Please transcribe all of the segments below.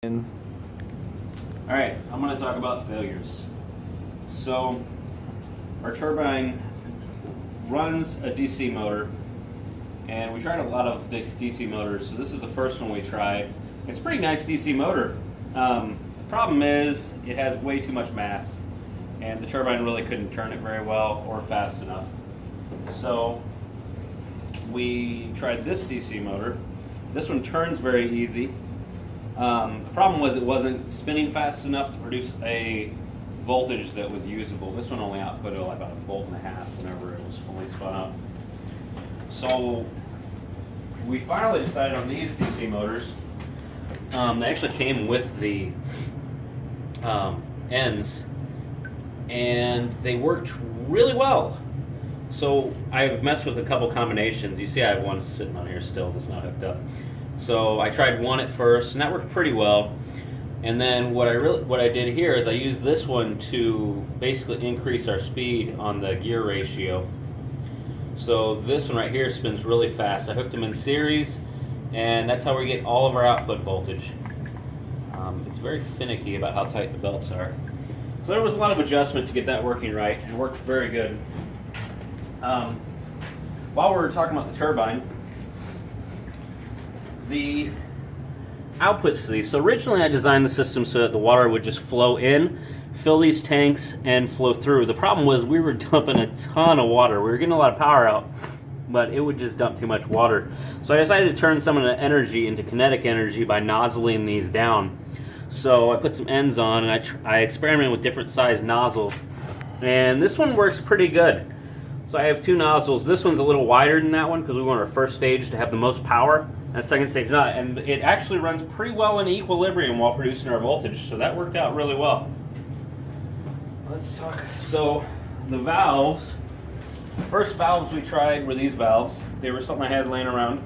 Alright, I'm going to talk about failures. So, our turbine runs a DC motor, and we tried a lot of DC motors, so this is the first one we tried. It's a pretty nice DC motor. The problem is, it has way too much mass, and the turbine really couldn't turn it very well or fast enough. So, we tried this DC motor. This one turns very easy. The problem was it wasn't spinning fast enough to produce a voltage that was usable. This one only outputted about 1.5 volts whenever it was fully spun up. So we finally decided on these DC motors. They actually came with the ends, and they worked really well. So I've messed with a couple combinations. You see I have one sitting on here still that's not hooked up. So I tried one at first, and that worked pretty well. And then what I did here is I used this one to basically increase our speed on the gear ratio. So this one right here spins really fast. I hooked them in series, and that's how we get all of our output voltage. It's very finicky about how tight the belts are. So there was a lot of adjustment to get that working right, and it worked very good. While we're talking about the turbine, the outputs to these. So originally I designed the system so that the water would just flow in, fill these tanks, and flow through. The problem was we were dumping a ton of water. We were getting a lot of power out, but it would just dump too much water. So I decided to turn some of the energy into kinetic energy by nozzling these down. So I put some ends on, and I experimented with different size nozzles. And this one works pretty good. So I have two nozzles. This one's a little wider than that one because we want our first stage to have the most power, and second stage not. And it actually runs pretty well in equilibrium while producing our voltage, so that worked out really well. Let's talk. So the valves, first valves we tried were these valves. They were something I had laying around.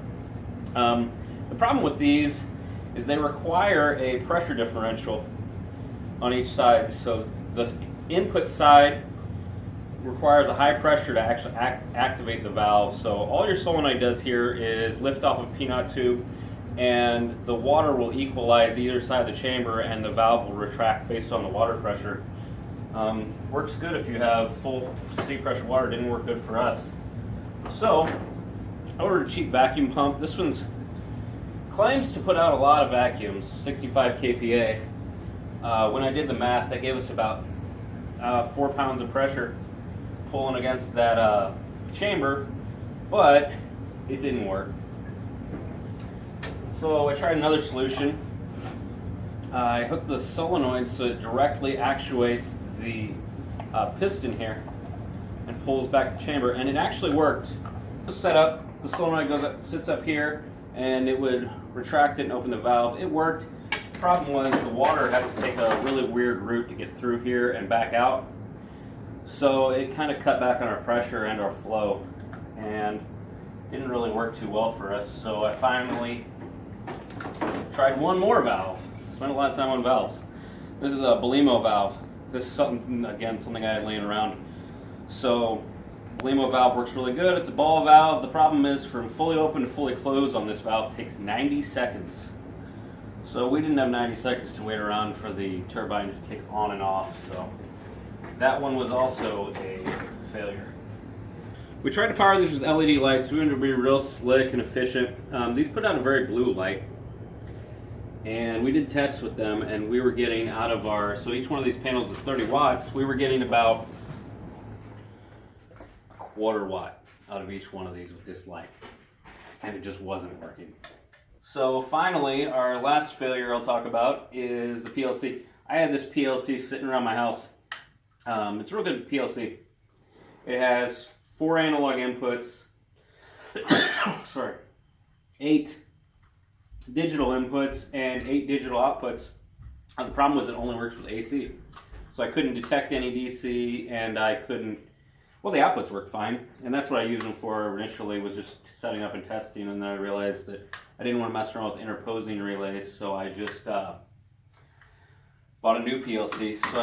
The problem with these is they require a pressure differential on each side. So the input side requires a high pressure to actually activate the valve. So all your solenoid does here is lift off a P-knot tube, and the water will equalize either side of the chamber, and the valve will retract based on the water pressure. Works good if you have full seat pressure water. Didn't work good for us. So I ordered a cheap vacuum pump. This one's claims to put out a lot of vacuums, 65 kPa. When I did the math, that gave us about 4 pounds of pressure pulling against that chamber, but it didn't work. So I tried another solution. I hooked the solenoid so it directly actuates the piston here and pulls back the chamber, and it actually worked. The setup, the solenoid goes up, sits up here, and it would retract it and open the valve. It worked. The problem was the water has to take a really weird route to get through here and back out. So it kind of cut back on our pressure and our flow, and didn't really work too well for us. So I finally tried one more valve. Spent a lot of time on valves. This is a Belimo valve. This is something I had laying around. So Belimo valve works really good. It's a ball valve. The problem is from fully open to fully closed on this valve takes 90 seconds. So we didn't have 90 seconds to wait around for the turbine to kick on and off. So that one was also a failure. We tried to power these with LED lights. We wanted to be real slick and efficient. These put out a very blue light, and we did tests with them, and we were getting out of our, so each one of these panels is 30 watts, we were getting about a quarter watt out of each one of these with this light, and it just wasn't working. So finally, our last failure I'll talk about is the PLC. I had this PLC sitting around my house. It's a real good PLC. It has 4 analog inputs, 8 digital inputs, and 8 digital outputs. The problem was it only works with AC. So I couldn't detect any DC, and I couldn't, well, the outputs worked fine, and that's what I used them for initially, was just setting up and testing, and then I realized that I didn't want to mess around with interposing relays, so I just bought a new PLC. So